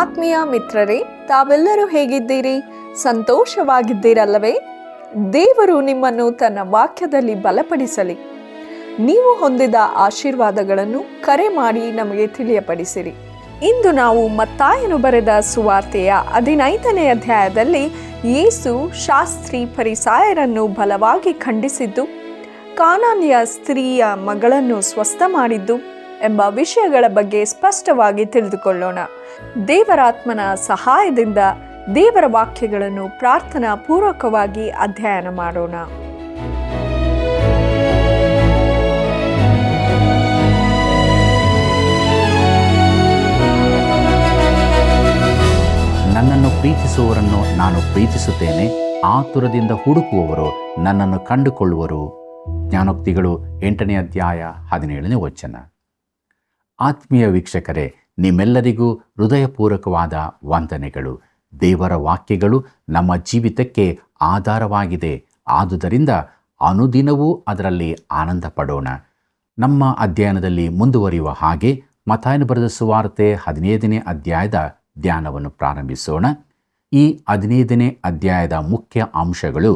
ಆತ್ಮೀಯ ಮಿತ್ರರೇ, ತಾವೆಲ್ಲರೂ ಹೇಗಿದ್ದೀರಿ? ಸಂತೋಷವಾಗಿದ್ದೀರಲ್ಲವೇ? ದೇವರು ನಿಮ್ಮನ್ನು ತನ್ನ ವಾಕ್ಯದಲ್ಲಿ ಬಲಪಡಿಸಲಿ. ನೀವು ಹೊಂದಿದ ಆಶೀರ್ವಾದಗಳನ್ನು ಕರೆ ಮಾಡಿ ನಮಗೆ ತಿಳಿಯಪಡಿಸಿರಿ. ಇಂದು ನಾವು ಮತ್ತಾಯನು ಬರೆದ ಸುವಾರ್ತೆಯ 15ನೇ ಅಧ್ಯಾಯದಲ್ಲಿ ಯೇಸು ಶಾಸ್ತ್ರಿ ಫರಿಸಾಯರನ್ನು ಬಲವಾಗಿ ಖಂಡಿಸಿದ್ದು, ಕಾನಾನ್ಯ ಸ್ತ್ರೀಯ ಮಗಳನ್ನು ಸ್ವಸ್ಥ ಮಾಡಿದ್ದು ಎಂಬ ವಿಷಯಗಳ ಬಗ್ಗೆ ಸ್ಪಷ್ಟವಾಗಿ ತಿಳಿದುಕೊಳ್ಳೋಣ. ದೇವರಾತ್ಮನ ಸಹಾಯದಿಂದ ದೇವರ ವಾಕ್ಯಗಳನ್ನು ಪ್ರಾರ್ಥನಾ ಪೂರ್ವಕವಾಗಿ ಅಧ್ಯಯನ ಮಾಡೋಣ. ನನ್ನನ್ನು ಪ್ರೀತಿಸುವವರನ್ನು ನಾನು ಪ್ರೀತಿಸುತ್ತೇನೆ, ಆತುರದಿಂದ ಹುಡುಕುವವರು ನನ್ನನ್ನು ಕಂಡುಕೊಳ್ಳುವರು. ಜ್ಞಾನೋಕ್ತಿಗಳು 8ನೇ ಅಧ್ಯಾಯ 17ನೇ ವಚನ. ಆತ್ಮೀಯ ವೀಕ್ಷಕರೇ, ನಿಮ್ಮೆಲ್ಲರಿಗೂ ಹೃದಯಪೂರ್ವಕವಾದ ವಂದನೆಗಳು. ದೇವರ ವಾಕ್ಯಗಳು ನಮ್ಮ ಜೀವಿತಕ್ಕೆ ಆಧಾರವಾಗಿದೆ. ಆದುದರಿಂದ ಅನುದಿನವೂ ಅದರಲ್ಲಿ ಆನಂದ ಪಡೋಣ. ನಮ್ಮ ಅಧ್ಯಯನದಲ್ಲಿ ಮುಂದುವರಿಯುವ ಹಾಗೆ ಮತ್ತಾಯನು ಬರೆದ ಸುವಾರ್ತೆ 15ನೇ ಅಧ್ಯಾಯದ ಧ್ಯಾನವನ್ನು ಪ್ರಾರಂಭಿಸೋಣ. ಈ 15ನೇ ಅಧ್ಯಾಯದ ಮುಖ್ಯ ಅಂಶಗಳು: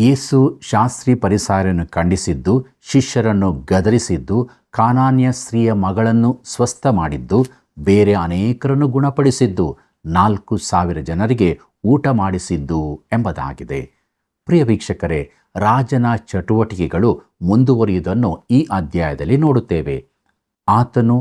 ಯೇಸು ಶಾಸ್ತ್ರಿ ಫರಿಸಾಯರನ್ನು ಖಂಡಿಸಿದ್ದು, ಶಿಷ್ಯರನ್ನು ಗದರಿಸಿದ್ದು, ಕಾನಾನ್ಯ ಸ್ತ್ರೀಯ ಮಗಳನ್ನು ಸ್ವಸ್ಥ ಮಾಡಿದ್ದು, ಬೇರೆ ಅನೇಕರನ್ನು ಗುಣಪಡಿಸಿದ್ದು, 4,000 ಜನರಿಗೆ ಊಟ ಮಾಡಿಸಿದ್ದು ಎಂಬುದಾಗಿದೆ. ಪ್ರಿಯ ವೀಕ್ಷಕರೇ, ರಾಜನ ಚಟುವಟಿಕೆಗಳು ಮುಂದುವರಿಯುವುದನ್ನು ಈ ಅಧ್ಯಾಯದಲ್ಲಿ ನೋಡುತ್ತೇವೆ. ಆತನು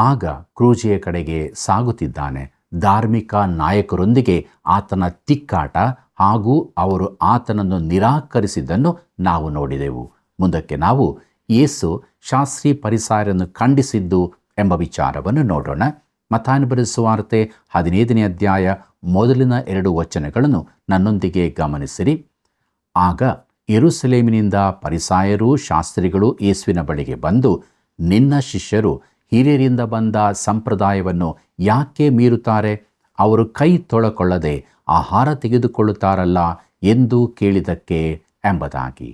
ಆಗ ಕ್ರೂಜೆಯ ಕಡೆಗೆ ಸಾಗುತ್ತಿದ್ದಾನೆ. ಧಾರ್ಮಿಕ ನಾಯಕರೊಂದಿಗೆ ಆತನ ತಿಕ್ಕಾಟ ಹಾಗೂ ಅವರು ಆತನನ್ನು ನಿರಾಕರಿಸಿದ್ದನ್ನು ನಾವು ನೋಡಿದೆವು. ಮುಂದಕ್ಕೆ ನಾವು ಯೇಸು ಶಾಸ್ತ್ರಿ ಫರಿಸಾಯರನ್ನು ಖಂಡಿಸಿದ್ದು ಎಂಬ ವಿಚಾರವನ್ನು ನೋಡೋಣ. ಮತ್ತಾಯನು ಬರೆದ ಸುವಾರ್ತೆ 15ನೇ ಅಧ್ಯಾಯ ಮೊದಲಿನ 2 ವಚನಗಳನ್ನು ನನ್ನೊಂದಿಗೆ ಗಮನಿಸಿರಿ. ಆಗ ಯೆರೂಸಲೇಮಿನಿಂದ ಫರಿಸಾಯರೂ ಶಾಸ್ತ್ರಿಗಳು ಯೇಸುವಿನ ಬಳಿಗೆ ಬಂದು, ನಿನ್ನ ಶಿಷ್ಯರು ಹಿರಿಯರಿಂದ ಬಂದ ಸಂಪ್ರದಾಯವನ್ನು ಯಾಕೆ ಮೀರುತ್ತಾರೆ? ಅವರು ಕೈ ತೊಳಕೊಳ್ಳದೆ ಆಹಾರ ತೆಗೆದುಕೊಳ್ಳುತ್ತಾರಲ್ಲ ಎಂದು ಕೇಳಿದಕ್ಕೆ ಎಂಬುದಾಗಿ.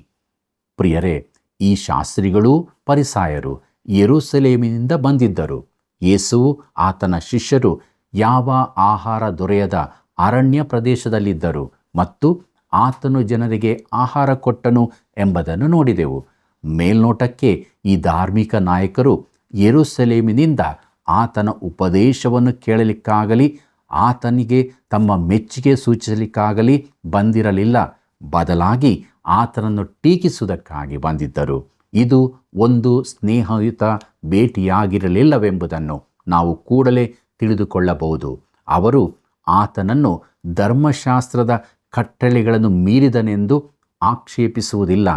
ಪ್ರಿಯರೇ, ಈ ಶಾಸ್ತ್ರಿಗಳೂ ಫರಿಸಾಯರು ಯೆರೂಸಲೇಮಿನಿಂದ ಬಂದಿದ್ದರು. ಯೇಸುವು ಆತನ ಶಿಷ್ಯರು ಯಾವ ಆಹಾರ ದೊರೆಯದ ಅರಣ್ಯ ಪ್ರದೇಶದಲ್ಲಿದ್ದರು ಮತ್ತು ಆತನು ಜನರಿಗೆ ಆಹಾರ ಕೊಟ್ಟನು ಎಂಬುದನ್ನು ನೋಡಿದೆವು. ಮೇಲ್ನೋಟಕ್ಕೆ ಈ ಧಾರ್ಮಿಕ ನಾಯಕರು ಯೆರೂಸಲೇಮಿನಿಂದ ಆತನ ಉಪದೇಶವನ್ನು ಕೇಳಲಿಕ್ಕಾಗಲಿ ಆತನಿಗೆ ತಮ್ಮ ಮೆಚ್ಚುಗೆ ಸೂಚಿಸಲಿಕ್ಕಾಗಲಿ ಬಂದಿರಲಿಲ್ಲ. ಬದಲಾಗಿ ಆತನನ್ನು ಟೀಕಿಸುವುದಕ್ಕಾಗಿ ಬಂದಿದ್ದರು. ಇದು ಒಂದು ಸ್ನೇಹಯುತ ಭೇಟಿಯಾಗಿರಲಿಲ್ಲವೆಂಬುದನ್ನು ನಾವು ಕೂಡಲೇ ತಿಳಿದುಕೊಳ್ಳಬಹುದು. ಅವರು ಆತನನ್ನು ಧರ್ಮಶಾಸ್ತ್ರದ ಕಟ್ಟಳೆಗಳನ್ನು ಮೀರಿದನೆಂದು ಆಕ್ಷೇಪಿಸುವುದಿಲ್ಲ,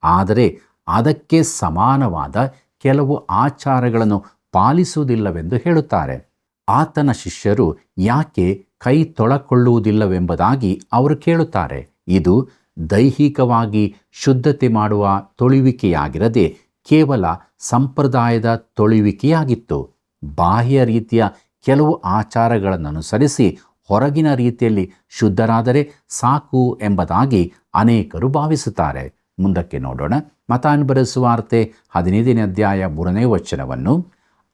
ಆದರೆ ಅದಕ್ಕೆ ಸಮಾನವಾದ ಕೆಲವು ಆಚಾರಗಳನ್ನು ಪಾಲಿಸುವುದಿಲ್ಲವೆಂದು ಹೇಳುತ್ತಾರೆ. ಆತನ ಶಿಷ್ಯರು ಯಾಕೆ ಕೈ ತೊಳಕೊಳ್ಳುವುದಿಲ್ಲವೆಂಬುದಾಗಿ ಅವರು ಕೇಳುತ್ತಾರೆ. ಇದು ದೈಹಿಕವಾಗಿ ಶುದ್ಧತೆ ಮಾಡುವ ತೊಳುವಿಕೆಯಾಗಿರದೆ ಕೇವಲ ಸಂಪ್ರದಾಯದ ತೊಳುವಿಕೆಯಾಗಿತ್ತು. ಬಾಹ್ಯ ರೀತಿಯ ಕೆಲವು ಆಚಾರಗಳನ್ನು ಅನುಸರಿಸಿ ಹೊರಗಿನ ರೀತಿಯಲ್ಲಿ ಶುದ್ಧರಾದರೆ ಸಾಕು ಎಂಬುದಾಗಿ ಅನೇಕರು ಭಾವಿಸುತ್ತಾರೆ. ಮುಂದಕ್ಕೆ ನೋಡೋಣ. ಮತ್ತಾಯನು ಬರೆದ ಸುವಾರ್ತೆ 15ನೇ ಅಧ್ಯಾಯ 3ನೇ ವಚನವನ್ನು.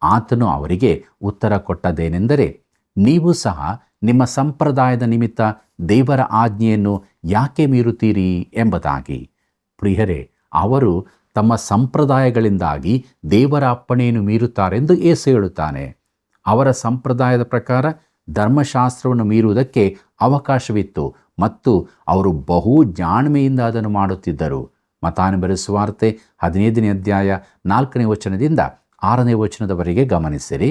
ಆತನು ಅವರಿಗೆ ಉತ್ತರ ಕೊಟ್ಟದ್ದೇನೆಂದರೆ, ನೀವು ಸಹ ನಿಮ್ಮ ಸಂಪ್ರದಾಯದ ನಿಮಿತ್ತ ದೇವರ ಆಜ್ಞೆಯನ್ನು ಯಾಕೆ ಮೀರುತ್ತೀರಿ ಎಂಬುದಾಗಿ. ಪ್ರಿಯರೇ, ಅವರು ತಮ್ಮ ಸಂಪ್ರದಾಯಗಳಿಂದಾಗಿ ದೇವರ ಅಪ್ಪಣೆಯನ್ನು ಮೀರುತ್ತಾರೆಂದು ಯೇಸು ಹೇಳುತ್ತಾನೆ. ಅವರ ಸಂಪ್ರದಾಯದ ಪ್ರಕಾರ ಧರ್ಮಶಾಸ್ತ್ರವನ್ನು ಮೀರುವುದಕ್ಕೆ ಅವಕಾಶವಿತ್ತು ಮತ್ತು ಅವರು ಬಹು ಜಾಣ್ಮೆಯಿಂದ ಅದನ್ನು ಮಾಡುತ್ತಿದ್ದರು. ಮತ್ತಾಯನು ಬರೆದ ಸುವಾರ್ತೆ 15ನೇ ಅಧ್ಯಾಯ 4ನೇ ವಚನದಿಂದ 6ನೇ ವಚನದವರೆಗೆ ಗಮನಿಸಿರಿ.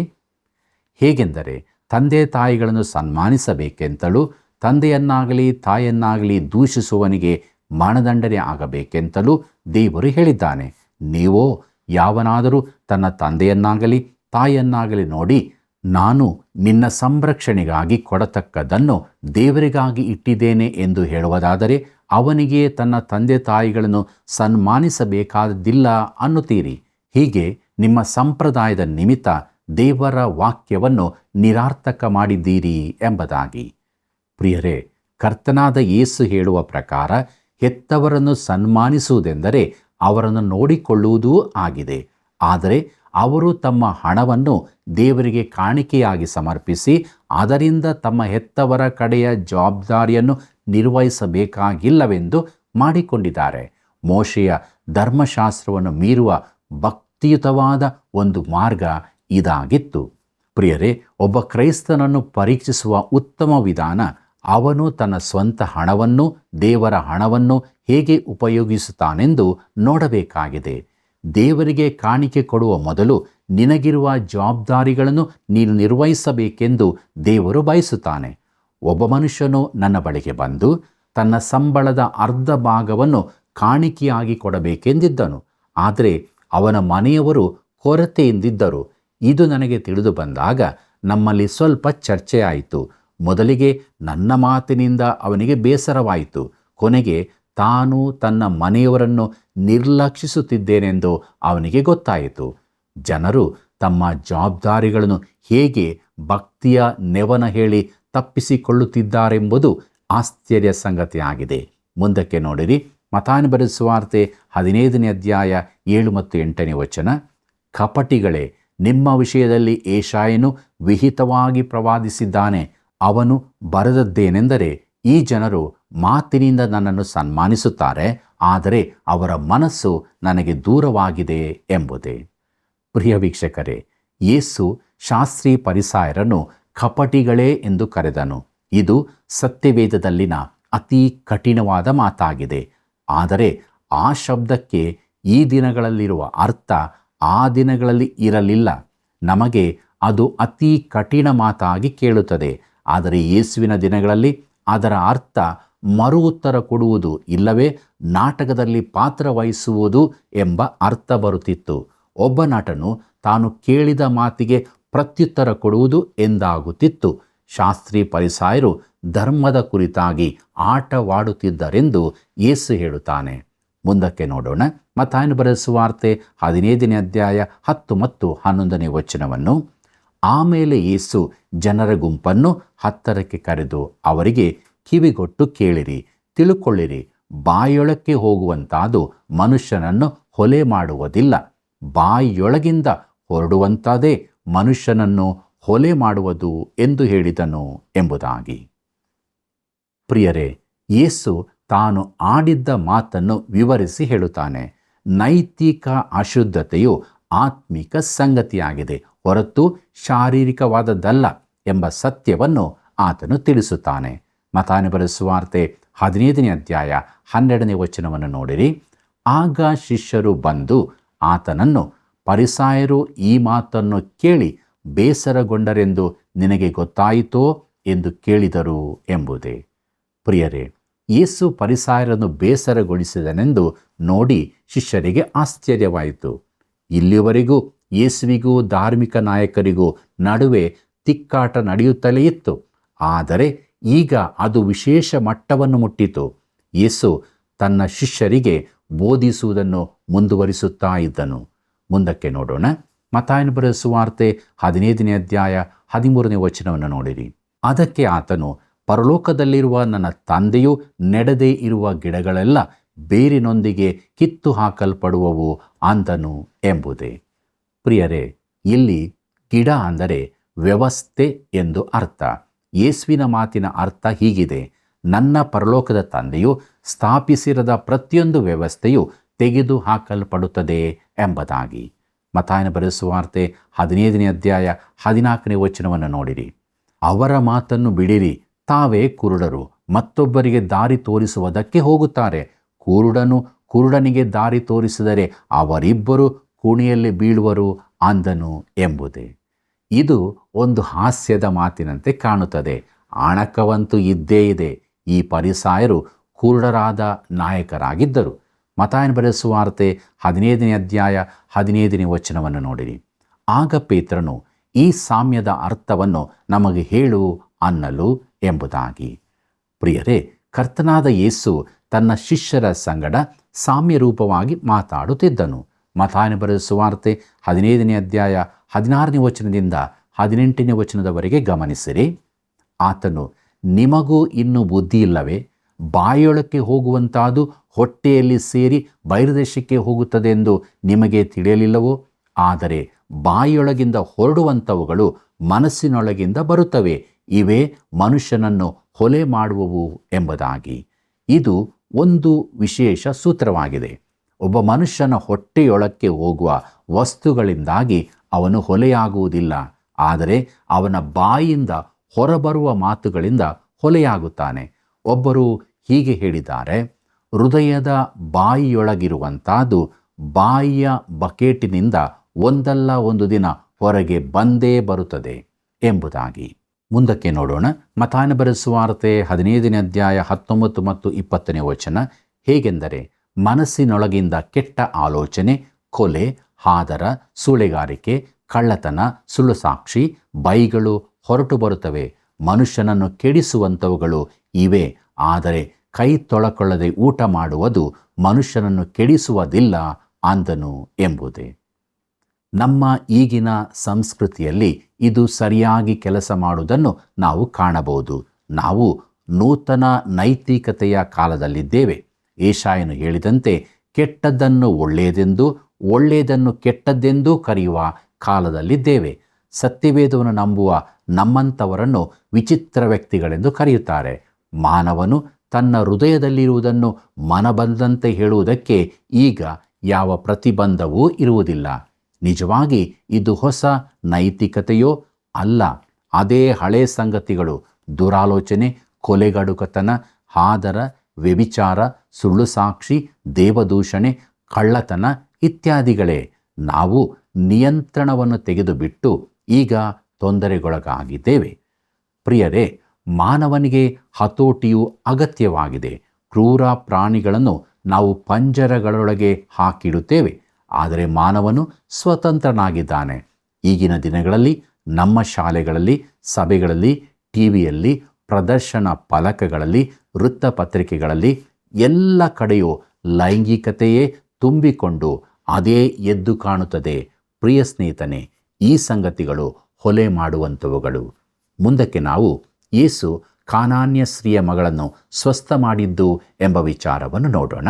ಹೇಗೆಂದರೆ, ತಂದೆ ತಾಯಿಗಳನ್ನು ಸನ್ಮಾನಿಸಬೇಕೆಂತಲೂ ತಂದೆಯನ್ನಾಗಲಿ ತಾಯಿಯನ್ನಾಗಲಿ ದೂಷಿಸುವವನಿಗೆ ಮರಣದಂಡನೆ ಆಗಬೇಕೆಂತಲೂ ದೇವರು ಹೇಳಿದ್ದಾನೆ. ನೀವೋ ಯಾವನಾದರೂ ತನ್ನ ತಂದೆಯನ್ನಾಗಲಿ ತಾಯಿಯನ್ನಾಗಲಿ ನೋಡಿ, ನಾನು ನಿನ್ನ ಸಂರಕ್ಷಣೆಗಾಗಿ ಕೊಡತಕ್ಕದ್ದನ್ನು ದೇವರಿಗಾಗಿ ಇಟ್ಟಿದ್ದೇನೆ ಎಂದು ಹೇಳುವುದಾದರೆ ಅವನಿಗೆ ತನ್ನ ತಂದೆ ತಾಯಿಗಳನ್ನು ಸನ್ಮಾನಿಸಬೇಕಾದದ್ದಿಲ್ಲ ಅನ್ನುತ್ತೀರಿ. ಹೀಗೆ ನಿಮ್ಮ ಸಂಪ್ರದಾಯದ ನಿಮಿತ್ತ ದೇವರ ವಾಕ್ಯವನ್ನು ನಿರಾರ್ಥಕ ಮಾಡಿದ್ದೀರಿ ಎಂಬುದಾಗಿ. ಪ್ರಿಯರೇ, ಕರ್ತನಾದ ಯೇಸು ಹೇಳುವ ಪ್ರಕಾರ ಹೆತ್ತವರನ್ನು ಸನ್ಮಾನಿಸುವುದೆಂದರೆ ಅವರನ್ನು ನೋಡಿಕೊಳ್ಳುವುದೂ ಆಗಿದೆ. ಆದರೆ ಅವರು ತಮ್ಮ ಹಣವನ್ನು ದೇವರಿಗೆ ಕಾಣಿಕೆಯಾಗಿ ಸಮರ್ಪಿಸಿ ಅದರಿಂದ ತಮ್ಮ ಹೆತ್ತವರ ಕಡೆಯ ಜವಾಬ್ದಾರಿಯನ್ನು ನಿರ್ವಹಿಸಬೇಕಾಗಿಲ್ಲವೆಂದು ಮಾಡಿಕೊಂಡಿದ್ದಾರೆ. ಮೋಶೆಯ ಧರ್ಮಶಾಸ್ತ್ರವನ್ನು ಮೀರುವ ಭಕ್ತಿಯುತವಾದ ಒಂದು ಮಾರ್ಗ ಇದಾಗಿತ್ತು. ಪ್ರಿಯರೇ, ಒಬ್ಬ ಕ್ರೈಸ್ತನನ್ನು ಪರೀಕ್ಷಿಸುವ ಉತ್ತಮ ವಿಧಾನ ಅವನು ತನ್ನ ಸ್ವಂತ ಹಣವನ್ನು, ದೇವರ ಹಣವನ್ನು ಹೇಗೆ ಉಪಯೋಗಿಸುತ್ತಾನೆಂದು ನೋಡಬೇಕಾಗಿದೆ. ದೇವರಿಗೆ ಕಾಣಿಕೆ ಕೊಡುವ ಮೊದಲು ನಿನಗಿರುವ ಜವಾಬ್ದಾರಿಗಳನ್ನು ನೀನು ನಿರ್ವಹಿಸಬೇಕೆಂದು ದೇವರು ಬಯಸುತ್ತಾನೆ. ಒಬ್ಬ ಮನುಷ್ಯನು ನನ್ನ ಬಳಿಗೆ ಬಂದು ತನ್ನ ಸಂಬಳದ ಅರ್ಧ ಭಾಗವನ್ನು ಕಾಣಿಕೆಯಾಗಿ ಕೊಡಬೇಕೆಂದಿದ್ದನು. ಆದರೆ ಅವನ ಮನೆಯವರು ಕೊರತೆಯಿಂದಿದ್ದರು. ಇದು ನನಗೆ ತಿಳಿದು ಬಂದಾಗ ನಮ್ಮಲ್ಲಿ ಸ್ವಲ್ಪ ಚರ್ಚೆಯಾಯಿತು. ಮೊದಲಿಗೆ ನನ್ನ ಮಾತಿನಿಂದ ಅವನಿಗೆ ಬೇಸರವಾಯಿತು. ಕೊನೆಗೆ ತಾನು ತನ್ನ ಮನೆಯವರನ್ನು ನಿರ್ಲಕ್ಷಿಸುತ್ತಿದ್ದೇನೆಂದು ಅವನಿಗೆ ಗೊತ್ತಾಯಿತು. ಜನರು ತಮ್ಮ ಜವಾಬ್ದಾರಿಗಳನ್ನು ಹೇಗೆ ಭಕ್ತಿಯ ನೆವನ ಹೇಳಿ ತಪ್ಪಿಸಿಕೊಳ್ಳುತ್ತಿದ್ದಾರೆಂಬುದು ಆಶ್ಚರ್ಯ ಸಂಗತಿಯಾಗಿದೆ. ಮುಂದಕ್ಕೆ ನೋಡಿರಿ, ಮತ್ತಾಯನ ಬರೆದ ಸುವಾರ್ತೆ 15ನೇ ಅಧ್ಯಾಯ 7 ಮತ್ತು 8ನೇ ವಚನ. ಕಪಟಿಗಳೇ, ನಿಮ್ಮ ವಿಷಯದಲ್ಲಿ ಯೆಶಾಯನು ವಿಹಿತವಾಗಿ ಪ್ರವಾದಿಸಿದ್ದಾನೆ. ಅವನು ಬರೆದದ್ದೇನೆಂದರೆ, ಈ ಜನರು ಮಾತಿನಿಂದ ನನ್ನನ್ನು ಸನ್ಮಾನಿಸುತ್ತಾರೆ, ಆದರೆ ಅವರ ಮನಸ್ಸು ನನಗೆ ದೂರವಾಗಿದೆ ಎಂಬುದೇ. ಪ್ರಿಯ ವೀಕ್ಷಕರೇ, ಯೇಸು ಶಾಸ್ತ್ರೀ ಫರಿಸಾಯರನ್ನು ಕಪಟಿಗಳೇ ಎಂದು ಕರೆದನು. ಇದು ಸತ್ಯವೇದದಲ್ಲಿನ ಅತಿ ಕಠಿಣವಾದ ಮಾತಾಗಿದೆ. ಆದರೆ ಆ ಶಬ್ದಕ್ಕೆ ಈ ದಿನಗಳಲ್ಲಿರುವ ಅರ್ಥ ಆ ದಿನಗಳಲ್ಲಿ ಇರಲಿಲ್ಲ. ನಮಗೆ ಅದು ಅತಿ ಕಠಿಣ ಮಾತಾಗಿ ಕೇಳುತ್ತದೆ. ಆದರೆ ಯೇಸುವಿನ ದಿನಗಳಲ್ಲಿ ಅದರ ಅರ್ಥ ಮರು ಉತ್ತರ ಕೊಡುವುದು, ಇಲ್ಲವೇ ನಾಟಕದಲ್ಲಿ ಪಾತ್ರ ವಹಿಸುವುದು ಎಂಬ ಅರ್ಥ ಬರುತ್ತಿತ್ತು. ಒಬ್ಬ ನಟನು ತಾನು ಕೇಳಿದ ಮಾತಿಗೆ ಪ್ರತ್ಯುತ್ತರ ಕೊಡುವುದು ಎಂದಾಗುತ್ತಿತ್ತು. ಶಾಸ್ತ್ರೀ ಫರಿಸಾಯರು ಧರ್ಮದ ಕುರಿತಾಗಿ ಆಟವಾಡುತ್ತಿದ್ದರೆಂದು ಯೇಸು ಹೇಳುತ್ತಾನೆ. ಮುಂದಕ್ಕೆ ನೋಡೋಣ. ಮತ್ತಾಯನ ಬರೆದ ಸುವಾರ್ತೆ 15ನೇ ಅಧ್ಯಾಯ 10 ಮತ್ತು 11ನೇ ವಚನವನ್ನು. ಆಮೇಲೆ ಯೇಸು ಜನರ ಗುಂಪನ್ನು ಹತ್ತರಕ್ಕೆ ಕರೆದು ಅವರಿಗೆ, ಕಿವಿಗೊಟ್ಟು ಕೇಳಿರಿ, ತಿಳುಕೊಳ್ಳಿರಿ. ಬಾಯೊಳಕ್ಕೆ ಹೋಗುವಂತಾದು ಮನುಷ್ಯನನ್ನು ಹೊಲೆ ಮಾಡುವುದಿಲ್ಲ, ಬಾಯಿಯೊಳಗಿಂದ ಹೊರಡುವಂಥದ್ದೇ ಮನುಷ್ಯನನ್ನು ಹೊಲೆ ಮಾಡುವುದು ಎಂದು ಹೇಳಿದನು ಎಂಬುದಾಗಿ. ಪ್ರಿಯರೇ, ಯೇಸು ತಾನು ಆಡಿದ್ದ ಮಾತನ್ನು ವಿವರಿಸಿ ಹೇಳುತ್ತಾನೆ. ನೈತಿಕ ಅಶುದ್ಧತೆಯು ಆತ್ಮಿಕ ಸಂಗತಿಯಾಗಿದೆ, ಹೊರತು ಶಾರೀರಿಕವಾದದ್ದಲ್ಲ ಎಂಬ ಸತ್ಯವನ್ನು ಆತನು ತಿಳಿಸುತ್ತಾನೆ. ಮತ್ತಾಯನ ಬರೆದ ಸುವಾರ್ತೆ 15ನೇ ಅಧ್ಯಾಯ 12ನೇ ವಚನವನ್ನು ನೋಡಿರಿ. ಆಗ ಶಿಷ್ಯರು ಬಂದು ಆತನನ್ನು, ಫರಿಸಾಯರು ಈ ಮಾತನ್ನು ಕೇಳಿ ಬೇಸರಗೊಂಡರೆಂದು ನಿನಗೆ ಗೊತ್ತಾಯಿತೋ ಎಂದು ಕೇಳಿದರು ಎಂಬುದೇ. ಪ್ರಿಯರೇ, ಯೇಸು ಫರಿಸಾಯರನ್ನು ಬೇಸರಗೊಳಿಸಿದನೆಂದು ನೋಡಿ ಶಿಷ್ಯರಿಗೆ ಆಶ್ಚರ್ಯವಾಯಿತು. ಇಲ್ಲಿಯವರೆಗೂ ಯೇಸುವಿಗೂ ಧಾರ್ಮಿಕ ನಾಯಕರಿಗೂ ನಡುವೆ ತಿಕ್ಕಾಟ ನಡೆಯುತ್ತಲೇ ಇತ್ತು. ಆದರೆ ಈಗ ಅದು ವಿಶೇಷ ಮಟ್ಟವನ್ನು ಮುಟ್ಟಿತು. ಯೇಸು ತನ್ನ ಶಿಷ್ಯರಿಗೆ ಬೋಧಿಸುವುದನ್ನು ಮುಂದುವರಿಸುತ್ತಾ ಇದ್ದನು. ಮುಂದಕ್ಕೆ ನೋಡೋಣ. ಮತ್ತಾಯನ ಬರೆದ ಸುವಾರ್ತೆ 15ನೇ ಅಧ್ಯಾಯ 13ನೇ ವಚನವನ್ನು ನೋಡಿರಿ. ಅದಕ್ಕೆ ಆತನು, ಪರಲೋಕದಲ್ಲಿರುವ ನನ್ನ ತಂದೆಯು ನೆಡದೇ ಇರುವ ಗಿಡಗಳೆಲ್ಲ ಬೇರಿನೊಂದಿಗೆ ಕಿತ್ತು ಹಾಕಲ್ಪಡುವವು ಅಂದನು ಎಂಬುದೇ. ಪ್ರಿಯರೇ, ಇಲ್ಲಿ ಗಿಡ ಅಂದರೆ ವ್ಯವಸ್ಥೆ ಎಂದು ಅರ್ಥ. ಯೇಸುವಿನ ಮಾತಿನ ಅರ್ಥ ಹೀಗಿದೆ: ನನ್ನ ಪರಲೋಕದ ತಂದೆಯು ಸ್ಥಾಪಿಸಿರದ ಪ್ರತಿಯೊಂದು ವ್ಯವಸ್ಥೆಯು ತೆಗೆದು ಹಾಕಲ್ಪಡುತ್ತದೆ ಎಂಬುದಾಗಿ. ಮತ್ತಾಯನ ಬರೆದ ಸುವಾರ್ತೆ 15ನೇ ಅಧ್ಯಾಯ 14ನೇ ವಚನವನ್ನು ನೋಡಿರಿ. ಅವರ ಮಾತನ್ನು ಬಿಡಿರಿ, ತಾವೇ ಕುರುಡರು, ಮತ್ತೊಬ್ಬರಿಗೆ ದಾರಿ ತೋರಿಸುವುದಕ್ಕೆ ಹೋಗುತ್ತಾರೆ. ಕುರುಡನು ಕುರುಡನಿಗೆ ದಾರಿ ತೋರಿಸಿದರೆ ಅವರಿಬ್ಬರು ಕುಣಿಯಲ್ಲಿ ಬೀಳುವರು ಅಂದನು ಎಂಬುದೇ. ಇದು ಒಂದು ಹಾಸ್ಯದ ಮಾತಿನಂತೆ ಕಾಣುತ್ತದೆ. ಆಣಕವಂತೂ ಇದ್ದೇ ಇದೆ. ಈ ಫರಿಸಾಯರು ಕುರುಡರಾದ ನಾಯಕರಾಗಿದ್ದರು. ಮತ್ತಾಯನ ಬರೆದ ಸುವಾರ್ತೆ 15ನೇ ಅಧ್ಯಾಯ 15ನೇ ವಚನವನ್ನು ನೋಡಿರಿ. ಆಗ ಪೇತ್ರನು, ಈ ಸಾಮ್ಯದ ಅರ್ಥವನ್ನು ನಮಗೆ ಹೇಳು ಅನ್ನಲು ಎಂಬುದಾಗಿ. ಪ್ರಿಯರೇ, ಕರ್ತನಾದ ಯೇಸು ತನ್ನ ಶಿಷ್ಯರ ಸಂಗಡ ಸಾಮ್ಯ ರೂಪವಾಗಿ ಮಾತಾಡುತ್ತಿದ್ದನು. ಮತ್ತಾಯನ ಬರೆದ ಸುವಾರ್ತೆ 15ನೇ ಅಧ್ಯಾಯ 16ನೇ ವಚನದಿಂದ 18ನೇ ವಚನದವರೆಗೆ ಗಮನಿಸಿರಿ. ಆತನು, ನಿಮಗೂ ಇನ್ನೂ ಬುದ್ಧಿ ಇಲ್ಲವೇ? ಬಾಯೊಳಕ್ಕೆ ಹೋಗುವಂತಾದು ಹೊಟ್ಟೆಯಲ್ಲಿ ಸೇರಿ ಬಹಿರ್ದೇಶಕ್ಕೆ ಹೋಗುತ್ತದೆಂದು ನಿಮಗೆ ತಿಳಿಯಲಿಲ್ಲವೋ? ಆದರೆ ಬಾಯೊಳಗಿಂದ ಹೊರಡುವಂಥವುಗಳು ಮನಸ್ಸಿನೊಳಗಿಂದ ಬರುತ್ತವೆ, ಇವೇ ಮನುಷ್ಯನನ್ನು ಹೊಲೆ ಮಾಡುವವು ಎಂಬುದಾಗಿ. ಇದು ಒಂದು ವಿಶೇಷ ಸೂತ್ರವಾಗಿದೆ. ಒಬ್ಬ ಮನುಷ್ಯನ ಹೊಟ್ಟೆಯೊಳಕ್ಕೆ ಹೋಗುವ ವಸ್ತುಗಳಿಂದಾಗಿ ಅವನು ಹೊಲೆಯಾಗುವುದಿಲ್ಲ, ಆದರೆ ಅವನ ಬಾಯಿಯಿಂದ ಹೊರಬರುವ ಮಾತುಗಳಿಂದ ಹೊಲೆಯಾಗುತ್ತಾನೆ. ಒಬ್ಬರು ಹೀಗೆ ಹೇಳಿದ್ದಾರೆ, ಹೃದಯದ ಬಾಯಿಯೊಳಗಿರುವಂಥದ್ದು ಬಾಯಿಯ ಬಕೆಟಿನಿಂದ ಒಂದಲ್ಲ ಒಂದು ದಿನ ಹೊರಗೆ ಬಂದೇ ಬರುತ್ತದೆ ಎಂಬುದಾಗಿ. ಮುಂದಕ್ಕೆ ನೋಡೋಣ. ಮತ್ತಾಯನ ಬರೆದ ಸುವಾರ್ತೆ 15ನೇ ಅಧ್ಯಾಯ 19 ಮತ್ತು 20ನೇ ವಚನ. ಹೇಗೆಂದರೆ, ಮನಸ್ಸಿನೊಳಗಿಂದ ಕೆಟ್ಟ ಆಲೋಚನೆ, ಕೊಲೆ, ಹಾದರ, ಸೂಳೆಗಾರಿಕೆ, ಕಳ್ಳತನ, ಸುಳ್ಳು ಸಾಕ್ಷಿ, ಬೈಗಳು ಹೊರಟು ಬರುತ್ತವೆ. ಮನುಷ್ಯನನ್ನು ಕೆಡಿಸುವಂಥವುಗಳು ಇವೇ. ಆದರೆ ಕೈ ತೊಳಕೊಳ್ಳದೆ ಊಟ ಮಾಡುವುದು ಮನುಷ್ಯನನ್ನು ಕೆಡಿಸುವುದಿಲ್ಲ ಅಂದನು ಎಂಬುದೇ. ನಮ್ಮ ಈಗಿನ ಸಂಸ್ಕೃತಿಯಲ್ಲಿ ಇದು ಸರಿಯಾಗಿ ಕೆಲಸ ಮಾಡುವುದನ್ನು ನಾವು ಕಾಣಬಹುದು. ನಾವು ನೂತನ ನೈತಿಕತೆಯ ಕಾಲದಲ್ಲಿದ್ದೇವೆ. ಯೆಶಾಯನು ಹೇಳಿದಂತೆ, ಕೆಟ್ಟದ್ದನ್ನು ಒಳ್ಳೆಯದೆಂದು, ಒಳ್ಳೆಯದನ್ನು ಕೆಟ್ಟದ್ದೆಂದೂ ಕರೆಯುವ ಕಾಲದಲ್ಲಿದ್ದೇವೆ. ಸತ್ಯವೇದವನ್ನು ನಂಬುವ ನಮ್ಮಂಥವರನ್ನು ವಿಚಿತ್ರ ವ್ಯಕ್ತಿಗಳೆಂದು ಕರೆಯುತ್ತಾರೆ. ಮಾನವನು ತನ್ನ ಹೃದಯದಲ್ಲಿರುವುದನ್ನು ಮನಬಂದಂತೆ ಹೇಳುವುದಕ್ಕೆ ಈಗ ಯಾವ ಪ್ರತಿಬಂಧವೂ ಇರುವುದಿಲ್ಲ. ನಿಜವಾಗಿ ಇದು ಹೊಸ ನೈತಿಕತೆಯೋ ಅಲ್ಲ. ಅದೇ ಹಳೆ ಸಂಗತಿಗಳು: ದುರಾಲೋಚನೆ, ಕೊಲೆಗಡುಕತನ, ಹಾದರ, ವ್ಯಭಿಚಾರ, ಸುಳ್ಳು ಸಾಕ್ಷಿ, ದೇವದೂಷಣೆ, ಕಳ್ಳತನ ಇತ್ಯಾದಿಗಳೇ. ನಾವು ನಿಯಂತ್ರಣವನ್ನು ತೆಗೆದುಬಿಟ್ಟು ಈಗ ತೊಂದರೆಗೊಳಗಾಗಿದ್ದೇವೆ. ಪ್ರಿಯರೇ, ಮಾನವನಿಗೆ ಹತೋಟಿಯು ಅಗತ್ಯವಾಗಿದೆ. ಕ್ರೂರ ಪ್ರಾಣಿಗಳನ್ನು ನಾವು ಪಂಜರಗಳೊಳಗೆ ಹಾಕಿಡುತ್ತೇವೆ, ಆದರೆ ಮಾನವನು ಸ್ವತಂತ್ರನಾಗಿದ್ದಾನೆ. ಈಗಿನ ದಿನಗಳಲ್ಲಿ ನಮ್ಮ ಶಾಲೆಗಳಲ್ಲಿ, ಸಭೆಗಳಲ್ಲಿ, ಟಿವಿಯಲ್ಲಿ, ಪ್ರದರ್ಶನ ಫಲಕಗಳಲ್ಲಿ, ವೃತ್ತಪತ್ರಿಕೆಗಳಲ್ಲಿ ಎಲ್ಲ ಕಡೆಯೂ ಲೈಂಗಿಕತೆಯೇ ತುಂಬಿಕೊಂಡು ಅದೇ ಎದ್ದು ಕಾಣುತ್ತದೆ. ಪ್ರಿಯ ಸ್ನೇಹಿತನೇ, ಈ ಸಂಗತಿಗಳು ಹೊಲೆ ಮಾಡುವಂಥವುಗಳು. ಮುಂದಕ್ಕೆ ನಾವು ಯೇಸು ಕಾನಾನ್ಯ ಸ್ತ್ರೀಯ ಮಗಳನ್ನು ಸ್ವಸ್ಥ ಮಾಡಿದ್ದು ಎಂಬ ವಿಚಾರವನ್ನು ನೋಡೋಣ.